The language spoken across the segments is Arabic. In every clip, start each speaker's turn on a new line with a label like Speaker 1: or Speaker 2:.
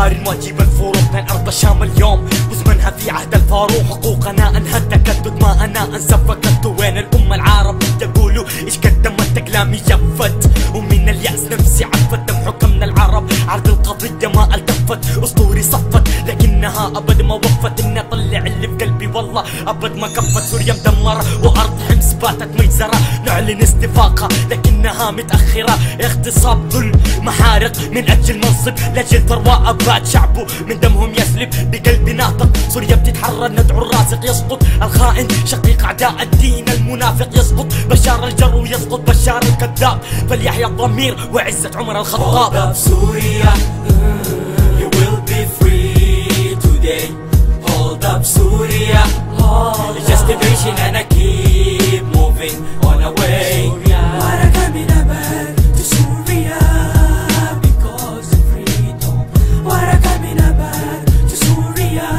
Speaker 1: نقارن واجب الفروق بين أرض الشام اليوم وزمنها في عهد الفاروق. حقوقنا انهت تكدد ما أنا انسفكت. وين الأمة العرب يقولوا إيش قدمت أقلامي جفت ومن اليأس نفسي عفت. دم حكمنا العرب عرض القضية ما التفت. أسطوري صفت لكنها أبد ما وفت. إني أطلع اللي في قلبي والله أبد ما كفت. سوريا مدمرة وأرض حمص باتت مجزرة. نعلن استفاقة لكنها متأخرة. اغتصاب ظلم محارق من أجل منصب لأجل ثروة أباد شعبه من دمهم يسلب بقلب ناطق. سوريا بتتحرر ندعو الرازق يسقط. الخائن شقيق أعداء الدين المنافق يسقط. بشار الجرو يسقط بشار الكذاب. فليحيى الضمير وعزة عمر الخطاب.
Speaker 2: Hold up Syria, you will be free today. Hold up Syria, it's just a vision and I keep moving on our way. We're coming back to Syria because of freedom. We're coming back to Syria,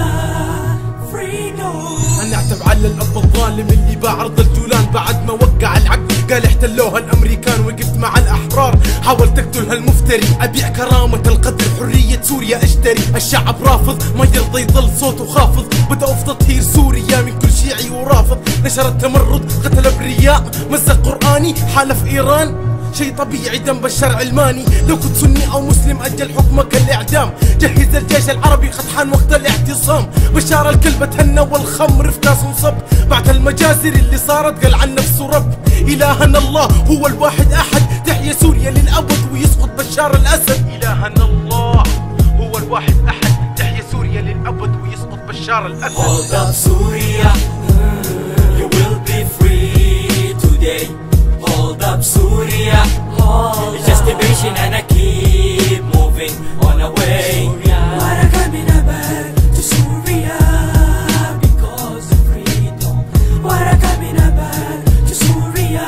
Speaker 2: freedom.
Speaker 3: أنا أعتب على الأب الظالم اللي باع أرض الجولان بعد ما وقع العقد. قال احتلوها الامريكان وقفت مع الاحرار. حاولت اقتل هالمفتري ابيع كرامة القدر حرية سوريا اشتري. الشعب رافض ما يرضى يظل صوته خافض. بدأوا في تطهير سوريا من كل شيعي ورافض. نشر التمرد قتل ابرياء مزق قرآني حالف ايران. شيء طبيعي ذنب الشرع الماني. لو كنت سني او مسلم اجل حكمك الاعدام. جهز الجيش العربي قد حان وقت الاعتصام. بشار الكلب تهنى والخمر في ناس انصب. بعد المجازر اللي صارت قال عن نفسه رب. إلهنا الله هو الواحد أحد. تحيا سوريا للأبد ويسقط بشار الأسد. إلهنا الله هو الواحد أحد. تحيا سوريا للأبد ويسقط بشار الأسد.
Speaker 2: Hold up Syria, you will be free today. Hold up Syria, it's just a vision and I keep moving on our way. We're coming back to Syria because of freedom. We're coming back to Syria,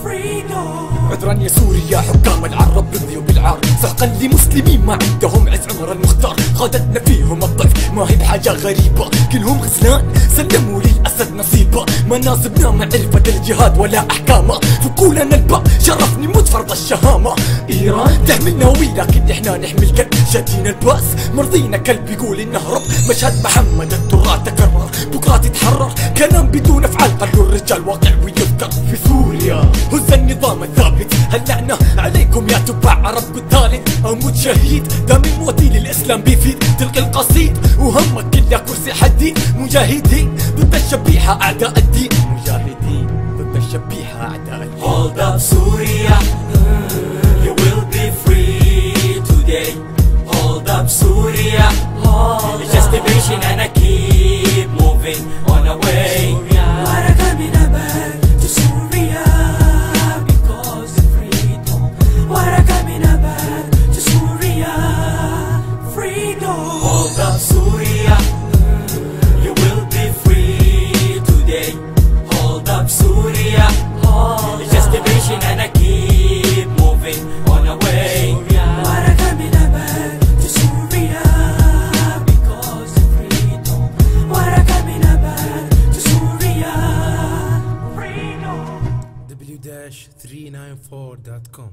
Speaker 2: freedom.
Speaker 1: عذرا يا سوريا حكام العرب رضيوا بالعار. سحقا لمسلمين ما عندهم عز عمر المختار. خادتنا فيهم الضيف ما هي بحاجة غريبة. كلهم غزلان سلموا للأسد نصيبه. مناصبنا معرفة الجهاد ولا أحكامه. فكولنا الباء شرف نموت فرض الشهامة. إيران تحملنا هوية لكن إحنا نحمل كلب. شادين الباس مرضينا كلب يقول نهرب. مشهد محمد التراث تكرر بكرة تتحرر. كلام بدون أفعال خلوا الرجال واقع ويذكر. في سوريا هز النظام الثابت. هلعنا عليكم يا تبع عرب قتال أو موت شهيد. دم موتي للإسلام بيفيد. تلقي القصيد وهمك كله كرسي حديد. مجاهدين ضد الشبيحة أعداء الدين. مجاهدين ضد الشبيحة أعداء الدين.
Speaker 2: Hold up Syria, you will be free today. Hold up Syria, it's just a vision and I keep moving on our way. We're coming back to Syria because of freedom. We're coming back to Syria, freedom. Hold up Syria, you will be free today. Hold up Syria, it's just a vision and I keep moving on our way. We're coming back to Syria because of freedom. We're coming back to Syria, freedom.
Speaker 3: w-394.com